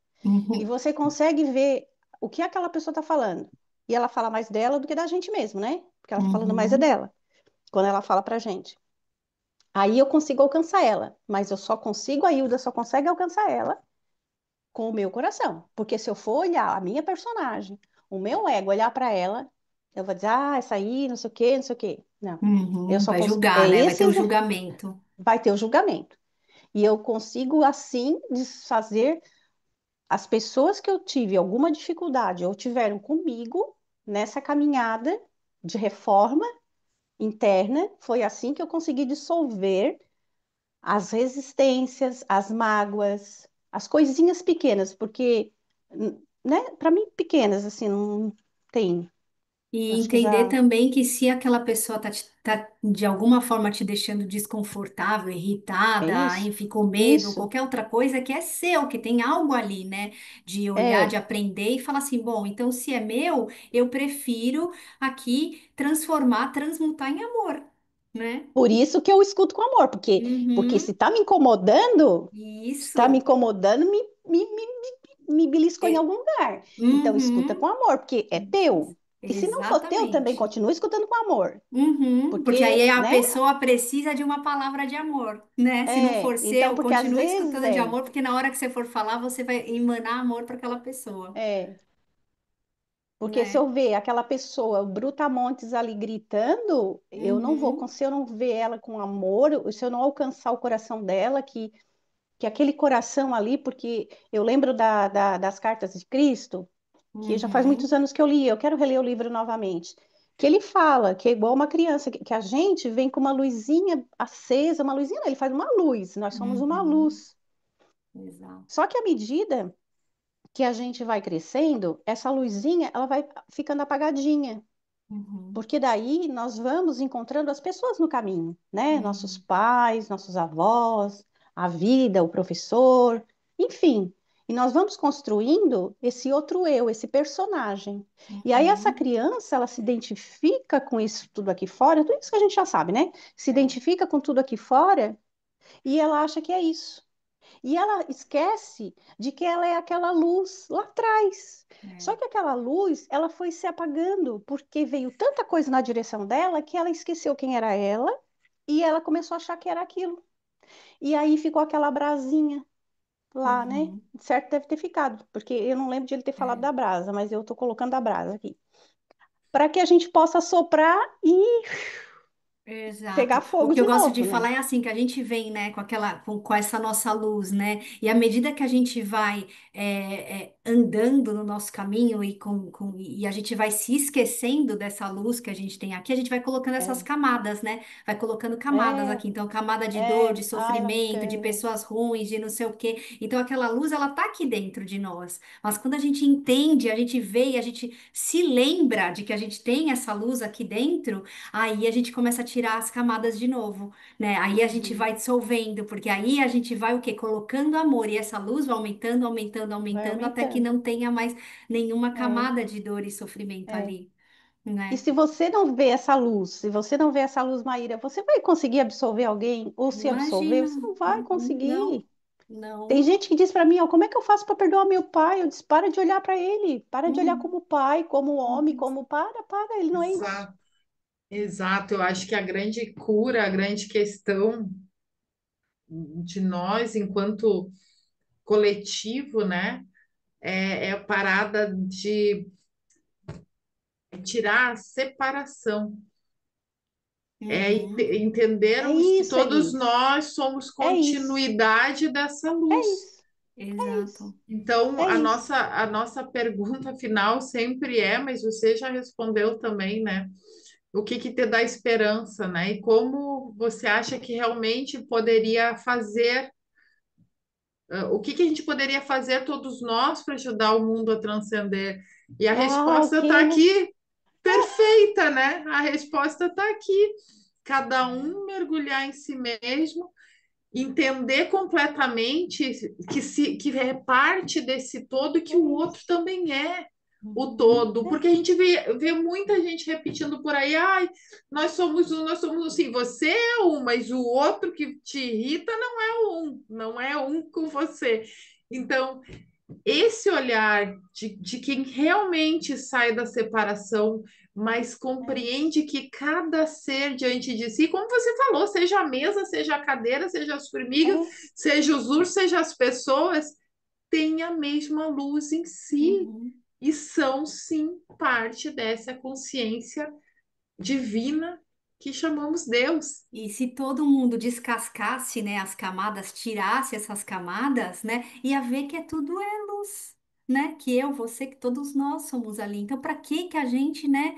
e Uhum. você consegue ver o que aquela pessoa está falando. E ela fala mais dela do que da gente mesmo, né? Porque ela está falando mais é Uhum. dela, quando ela fala pra gente. Aí eu consigo alcançar ela, mas a Hilda só consegue alcançar ela com o meu coração. Porque se eu for olhar a minha personagem, o meu ego, olhar para ela, eu vou dizer, ah, essa aí, não sei o quê, não sei o quê. Não. Eu Uhum. só Vai consigo. julgar, né? Vai ter o julgamento. Vai ter o julgamento. E eu consigo, assim, desfazer as pessoas que eu tive alguma dificuldade ou tiveram comigo nessa caminhada de reforma interna. Foi assim que eu consegui dissolver as resistências, as mágoas, as coisinhas pequenas, porque, né, para mim, pequenas, assim, não tem. E Acho que eu entender já. também que se aquela pessoa tá de alguma forma te deixando desconfortável, É irritada, isso? enfim, com medo, Isso. qualquer outra coisa, que é seu, que tem algo ali, né? De olhar, de É. aprender e falar assim, bom, então se é meu, eu prefiro aqui transformar, transmutar em amor, né? Por isso que eu escuto com amor, porque se Uhum, tá me incomodando, se tá me isso. incomodando, me beliscou em É, algum lugar. Então, escuta com uhum, amor, porque é teu. E se não for teu, também exatamente. continua escutando com amor. Uhum, porque Porque, aí a né? pessoa precisa de uma palavra de amor, né? Se não for Então, seu, porque às continue vezes escutando de amor, porque na hora que você for falar, você vai emanar amor para aquela pessoa, é, porque se né? eu ver aquela pessoa brutamontes ali gritando, eu não vou, Uhum, se eu não ver ela com amor, se eu não alcançar o coração dela, que que aquele coração ali, porque eu lembro das cartas de Cristo, que já faz muitos Uhum, anos que eu li, eu quero reler o livro novamente, que ele fala que é igual uma criança, que a gente vem com uma luzinha acesa, uma luzinha, não, ele faz uma luz, nós somos uma uhum, luz. exato. Só que à medida que a gente vai crescendo, essa luzinha, ela vai ficando apagadinha. Uhum, Porque daí nós vamos encontrando as pessoas no caminho, né? Nossos uhum, pais, nossos avós, a vida, o professor, enfim. E nós vamos construindo esse outro eu, esse personagem. E aí essa uhum, criança, ela se identifica com isso tudo aqui fora, tudo isso que a gente já sabe, né? Se é, identifica com tudo aqui fora e ela acha que é isso. E ela esquece de que ela é aquela luz lá atrás. Só é, que aquela luz, ela foi se apagando, porque veio tanta coisa na direção dela que ela esqueceu quem era ela e ela começou a achar que era aquilo. E aí ficou aquela brasinha lá, né? uhum, Certo, deve ter ficado, porque eu não lembro de ele ter falado é. da brasa, mas eu tô colocando a brasa aqui. Para que a gente possa soprar e pegar Exato. O fogo que eu de gosto de novo, né? falar é assim, que a gente vem, né, com essa nossa luz, né? E à medida que a gente vai andando no nosso caminho e a gente vai se esquecendo dessa luz que a gente tem aqui, a gente vai colocando essas É, camadas, né? Vai colocando camadas é, aqui. Então, camada de dor, de ai, sofrimento, de bacana. pessoas ruins, de não sei o quê. Então, aquela luz, ela tá aqui dentro de nós. Mas quando a gente entende, a gente vê e a gente se lembra de que a gente tem essa luz aqui dentro. Aí a gente começa a tirar as camadas de novo, né? Aí a gente Uhum. vai dissolvendo, porque aí a gente vai o quê? Colocando amor e essa luz vai aumentando, aumentando, Vai aumentando, até que aumentando. não tenha mais nenhuma É, camada de dor e sofrimento é. ali, E né? se você não vê essa luz, se você não vê essa luz, Maíra, você vai conseguir absorver alguém? Ou se absorver, Imagina, você não vai uhum, não, conseguir. Tem não, gente que diz para mim, ó, como é que eu faço para perdoar meu pai? Eu disse, para de olhar para ele, para de olhar uhum, como pai, como homem, uhum, como para, ele não é isso. Exato, exato. Eu acho que a grande cura, a grande questão de nós, enquanto coletivo, né, é a parada de tirar a separação. uhum, É Entendermos que isso, todos Elis. nós somos É isso. continuidade dessa É luz. isso. É isso. exato. Então, É isso. a nossa pergunta final sempre é, mas você já respondeu também, né? O que que te dá esperança, né? E como você acha que realmente poderia fazer, o que que a gente poderia fazer todos nós para ajudar o mundo a transcender? E a Ah, resposta está ok, né? aqui, perfeita, né? A resposta está aqui. Cada um mergulhar em si mesmo, entender completamente que é parte desse todo e que É o outro isso. também é o Uhum, todo, porque a gente vê muita gente repetindo por aí, ai, nós somos assim, você é um, mas o outro que te irrita não é um com você. Então, esse olhar de quem realmente sai da separação, mas É isso. compreende que cada ser diante de si, como você falou, seja a mesa, seja a cadeira, seja as formigas, É. seja os ursos, seja as pessoas, tem a mesma luz em si uhum. e são sim parte dessa consciência divina que chamamos Deus. E se todo mundo descascasse, né, as camadas, tirasse essas camadas, né, ia ver que é tudo é luz, né? Que eu, você, que todos nós somos ali. Então, para que que a gente, né,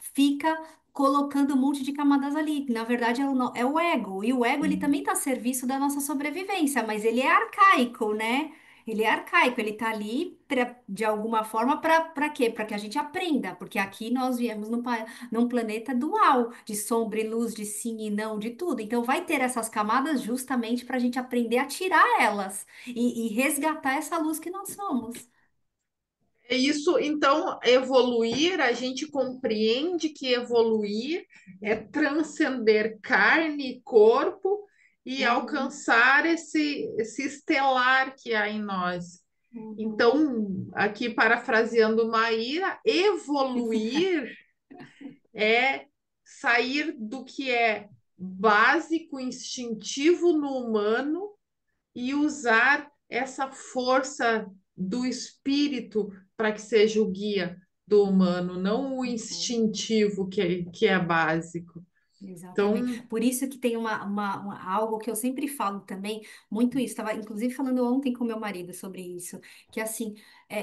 fica colocando um monte de camadas ali? Na verdade, é o ego. E o ego, ele também está a serviço da nossa sobrevivência, mas ele é arcaico, né? Ele é arcaico, ele tá ali de alguma forma para quê? Para que a gente aprenda, porque aqui nós viemos num planeta dual, de sombra e luz, de sim e não, de tudo. Então vai ter essas camadas justamente para a gente aprender a tirar elas e resgatar essa luz que nós somos. É isso, então, evoluir, a gente compreende que evoluir é transcender carne e corpo e Uhum, alcançar esse estelar que há em nós. uhum, Então, aqui parafraseando Maíra, evoluir é sair do que é básico, instintivo no humano e usar essa força do espírito para que seja o guia do humano, não o uhum. instintivo que é básico. Exatamente. Então, Por isso que tem algo que eu sempre falo também, muito isso. Estava inclusive falando ontem com meu marido sobre isso, que assim,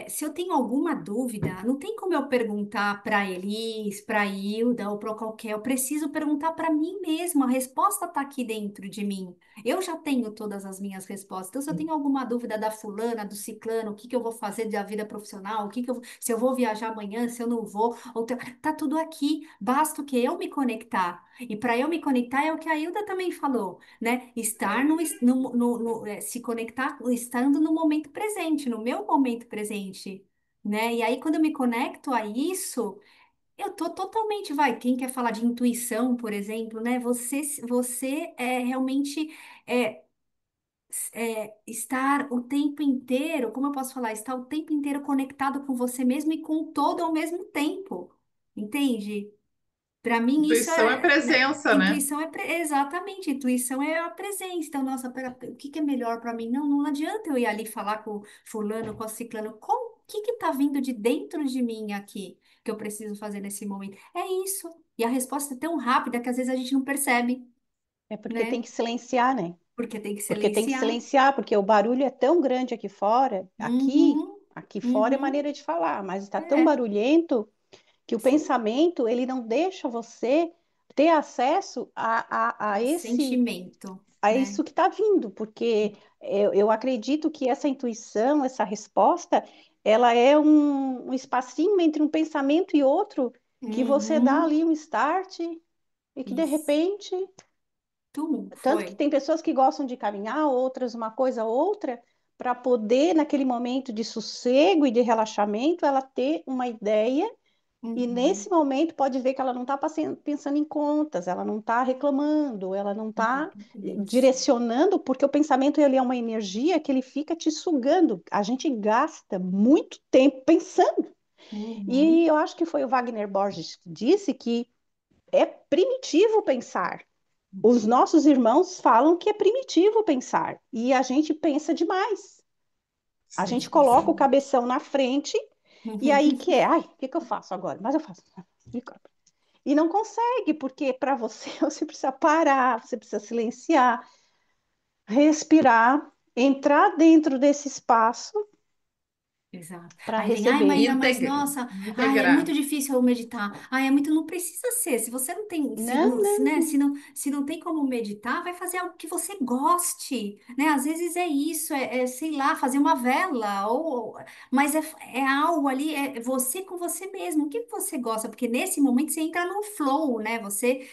se eu tenho alguma dúvida, não tem como eu perguntar para Elis, para Hilda ou para qualquer, eu preciso perguntar para mim mesma. A resposta está aqui dentro de mim. Eu já tenho todas as minhas respostas. Então, se eu tenho alguma dúvida da fulana, do ciclano, o que que eu vou fazer da vida profissional, se eu vou viajar amanhã, se eu não vou, tá tudo aqui. Basta o que eu me conectar. E para eu me conectar é o que a Hilda também falou, né? Estar se conectar estando no momento presente, no meu momento presente, né? E aí quando eu me conecto a isso, eu tô totalmente, quem quer falar de intuição, por exemplo, né? Você é realmente é, estar o tempo inteiro, como eu posso falar? Estar o tempo inteiro conectado com você mesmo e com o todo ao mesmo tempo. Entende? Para mim, isso intuição é é, né? presença, né? Intuição exatamente, intuição é a presença. Então, nossa, o que que é melhor para mim? Não, não adianta eu ir ali falar com o fulano, com o ciclano. O que que tá vindo de dentro de mim aqui que eu preciso fazer nesse momento? É isso. E a resposta é tão rápida que às vezes a gente não percebe, É porque tem né? que silenciar, né? Porque tem que Porque tem que silenciar. silenciar, porque o barulho é tão grande aqui fora, Uhum, aqui fora é uhum. maneira de falar, mas está tão É, barulhento que o sim. pensamento ele não deixa você ter acesso Sentimento, a né? isso que está vindo, porque eu acredito que essa intuição, essa resposta, ela é um espacinho entre um pensamento e outro que você dá Uhum. ali um start e que de Isso. repente, Tu tanto que foi. tem pessoas que gostam de caminhar, outras uma coisa outra, para poder, naquele momento de sossego e de relaxamento, ela ter uma ideia. E nesse Uhum. momento pode ver que ela não está pensando em contas, ela não está reclamando, ela não está Isso. direcionando, porque o pensamento ele é uma energia que ele fica te sugando. A gente gasta muito tempo pensando. E Uhum. eu acho que foi o Wagner Borges que disse que é primitivo pensar. Os nossos irmãos falam que é primitivo pensar e a gente pensa demais. A gente Sim, coloca o sim. cabeção na frente e aí que é, ai, o que que eu faço agora? Mas eu faço. E não consegue, porque para você, você precisa parar, você precisa silenciar, respirar, entrar dentro desse espaço Exato. para Aí vem, ai, receber. Maíra, mas nossa, ai, é muito Integrar. difícil eu meditar. Ai, é muito, não precisa ser. Se você não tem, Não, né, não, se não tem como meditar, vai fazer algo que você goste, né? Às vezes é isso, sei lá, fazer uma vela, mas é algo ali, é você com você mesmo. O que você gosta? Porque nesse momento você entra no flow, né? Você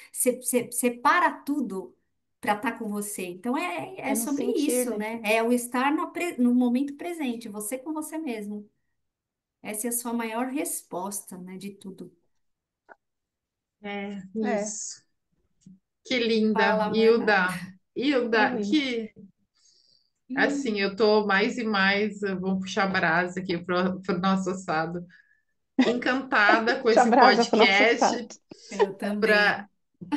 para tudo para estar com você. Então é é no sobre sentir, isso, né? né? É o estar no momento presente, você com você mesmo. Essa é a sua maior resposta, né, de tudo. É, É, isso. Que linda, Fala, mana. Hilda. Hilda, oi. que assim, eu tô mais e mais, vamos puxar brasa aqui pro nosso assado. Encantada com Puxa a esse brasa para o nosso podcast, sato. Eu pra, também.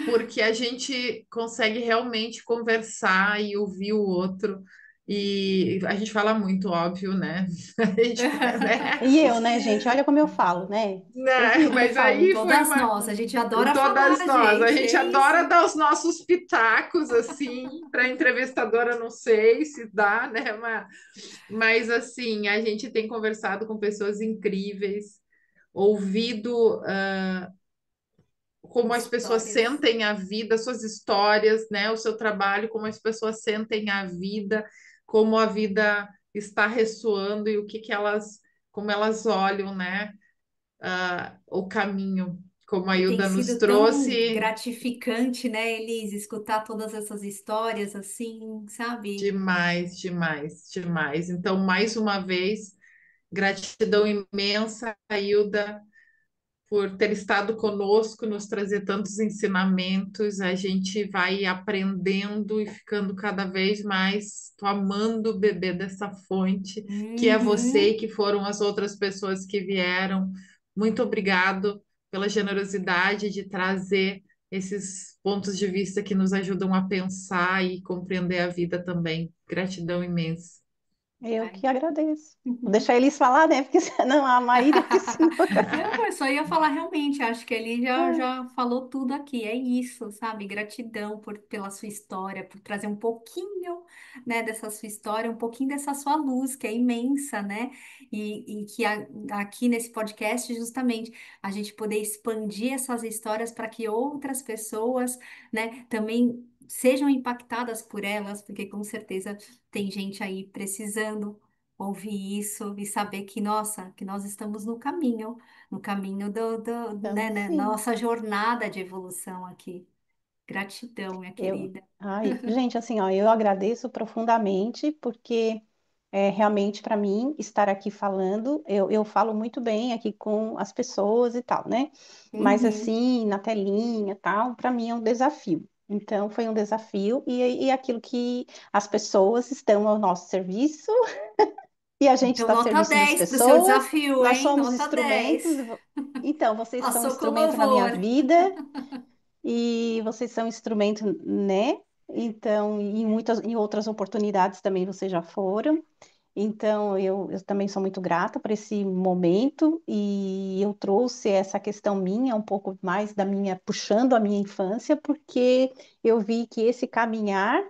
porque a gente consegue realmente conversar e ouvir o outro. E a gente fala muito, óbvio, né? A gente, né? E eu, né, gente? Olha como eu falo, né? Vocês Né? viram que eu Mas falo. aí foi Todas uma. nós, a gente adora falar, Todas nós, a gente, gente é adora isso. dar os nossos pitacos, assim, para entrevistadora, não sei se dá, né? Mas, assim, a gente tem conversado com pessoas incríveis, ouvido como as pessoas Histórias. sentem a vida, suas histórias, né? O seu trabalho, como as pessoas sentem a vida, como a vida está ressoando e o que que elas, como elas olham, né? O caminho, como a E tem Hilda nos sido tão trouxe. gratificante, né, Elise, escutar todas essas histórias assim, sabe? Demais, demais, demais. Então, mais uma vez, gratidão imensa, Hilda, por ter estado conosco, nos trazer tantos ensinamentos. A gente vai aprendendo e ficando cada vez mais amando beber dessa fonte, que é você e Uhum. que foram as outras pessoas que vieram. Muito obrigado pela generosidade de trazer esses pontos de vista que nos ajudam a pensar e compreender a vida também. Gratidão imensa. Eu que agradeço. Vou deixar eles falar, né? Porque senão a Maíra, porque senão. Não, eu só ia falar realmente, acho que ele já falou tudo aqui, é isso, sabe? Gratidão pela sua história, por trazer um pouquinho, né, dessa sua história, um pouquinho dessa sua luz, que é imensa, né? E que aqui nesse podcast, justamente, a gente poder expandir essas histórias para que outras pessoas, né, também sejam impactadas por elas, porque com certeza tem gente aí precisando ouvir isso e saber que, nossa, que nós estamos no caminho Então, né, sim. nossa jornada de evolução aqui. Gratidão, minha Eu, querida. ai, gente, assim, ó, eu agradeço profundamente porque realmente para mim estar aqui falando, eu falo muito bem aqui com as pessoas e tal, né? Mas Uhum. assim, na telinha, tal, para mim é um desafio. Então, foi um desafio e aquilo que as pessoas estão ao nosso serviço e a gente Então, está a nota serviço das 10 para o seu pessoas, desafio, nós hein? somos Nota instrumentos. 10. Então, vocês são Passou com instrumento na minha louvor. vida e vocês são instrumento, né? Então, em outras oportunidades também vocês já foram. Então, eu também sou muito grata por esse momento e eu trouxe essa questão minha, um pouco mais da minha, puxando a minha infância, porque eu vi que esse caminhar,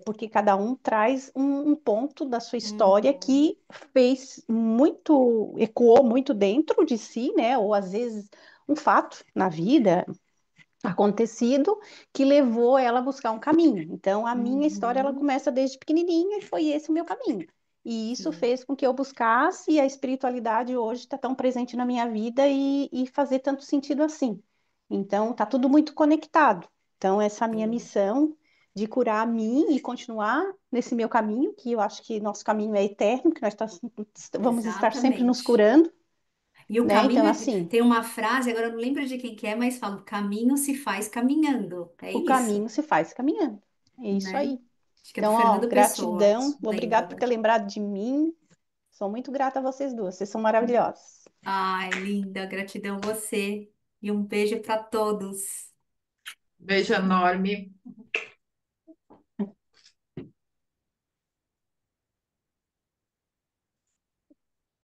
porque cada um traz um ponto da sua história Uhum. que fez muito, ecoou muito dentro de si, né? Ou às vezes um fato na vida acontecido que levou ela a buscar um caminho. Então, a minha história ela Uhum. começa desde pequenininha e foi esse o meu caminho. E isso Sim, fez com que eu buscasse e a espiritualidade hoje está tão presente na minha vida e fazer tanto sentido assim. Então, tá tudo muito conectado. Então, essa minha sim. missão de curar a mim e continuar nesse meu caminho, que eu acho que nosso caminho é eterno, que vamos estar sempre nos Exatamente. curando, E o né? Então, caminho assim, tem uma frase, agora eu não lembro de quem que é, mas fala, o caminho se faz caminhando. É o isso, caminho se faz caminhando. É isso né? aí. Acho que é do Então, ó, Fernando Pessoa, gratidão. Obrigado por lembra? ter lembrado de mim. Sou muito grata a vocês duas. Vocês são maravilhosas. Ai, linda, gratidão você. E um beijo para todos. Beijo enorme.